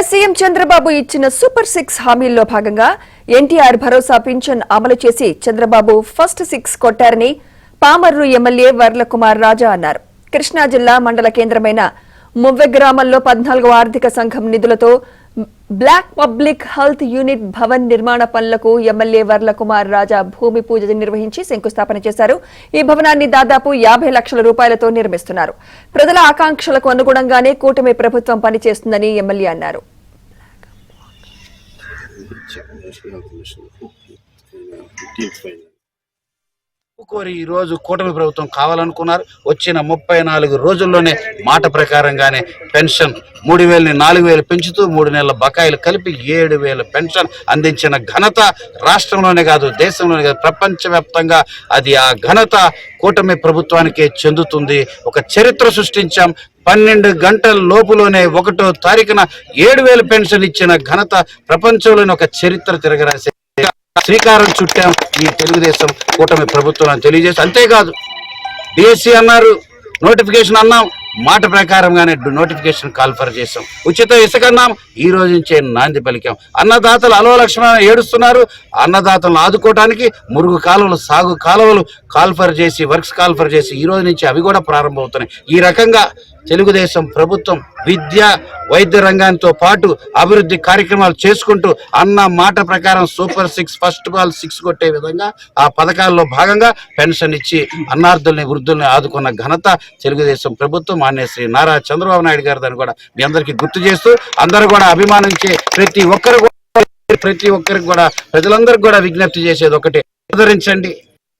CM Chandrababu ఇచ్చిన super 6 హామీల్లో భాగంగా ఎన్టీఆర్ భరోసా pension అమలు చేసి చంద్రబాబు ఫస్ట్ 6 కొట్టారని పామర్రు ఎమ్మెల్యే వర్లకుమార్ రాజా అన్నారు. కృష్ణా జిల్లా మండల కేంద్రమైన మువ్వె గ్రామంలో 14వ ఆర్థిక సంఘం నిధులతో black public health unit Bhavan నిర్మాణ పనులకు ఎమ్మెల్యే వర్లకుమార్ రాజా భూమి పూజ నిర్వహించి శంకుస్థాపన చేశారు. ఈ భవనాన్ని దాదాపు 50 లక్షల రూపాయలతో నిర్మిస్తున్నారు. ప్రజల ఆకాంక్షలకు అనుగుణంగానే కూటమి ప్రభుత్వం పనిచేస్తుందని ఎమ్మెల్యే అన్నారు. కోరి ఈ రోజు కూటమి ప్రభుత్వం కావాలనుకున్నారు. వచ్చిన 34 రోజుల్లోనే మాట ప్రకారంగానే పెన్షన్ 3,000ని 4,000 పెంచుతూ 3 నెలల బకాయిలు కలిపి 7,000 పెన్షన్ అందించిన ఘనత రాష్ట్రంలోనే కాదు, దేశంలోనే కాదు, ప్రపంచవ్యాప్తంగా అది ఆ ఘనత కూటమి ప్రభుత్వానికే చెందుతుంది. ఒక చరిత్ర సృష్టించాం. 12 గంటల లోపులోనే 1వ తారీఖున 7,000 పెన్షన్ ఇచ్చిన ఘనత ప్రపంచంలోనే ఒక చరిత్ర తిరగరాసే శ్రీకారం చుట్టాం ఈ తెలుగుదేశం కూటమి ప్రభుత్వం తెలియజేసి. అంతేకాదు డిఎస్సి అన్నారు, నోటిఫికేషన్ అన్నాం, మాట ప్రకారంగానే నోటిఫికేషన్ కాల్ఫర్ చేసాం. ఉచిత ఇసుక అన్నాం, ఈ రోజు నుంచే నాంది పలికాం. అన్నదాతలు అలవలక్షణ ఏడుస్తున్నారు. అన్నదాతలను ఆదుకోవడానికి మురుగు కాలువలు, సాగు కాలువలు కాల్ఫర్ చేసి, వర్క్స్ కాల్ఫర్ చేసి ఈ రోజు నుంచి అవి కూడా ప్రారంభమవుతున్నాయి. ఈ రకంగా తెలుగుదేశం ప్రభుత్వం విద్య, వైద్య రంగంతో పాటు అభివృద్ధి కార్యక్రమాలు చేసుకుంటూ అన్న మాట ప్రకారం సూపర్ 6 ఫస్ట్ బాల్ 6 కొట్టే విధంగా ఆ పథకాల్లో భాగంగా పెన్షన్ ఇచ్చి అన్నార్థుల్ని, వృద్ధుల్ని ఆదుకున్న ఘనత తెలుగుదేశం ప్రభుత్వం మాన్య శ్రీ నారా చంద్రబాబు నాయుడు గారు దాన్ని కూడా మీ అందరికీ గుర్తు చేస్తూ, అందరూ కూడా అభిమానించే ప్రతి ఒక్కరికి కూడా ప్రజలందరికీ కూడా విజ్ఞప్తి చేసేది ఒకటే: ఆదరించండి,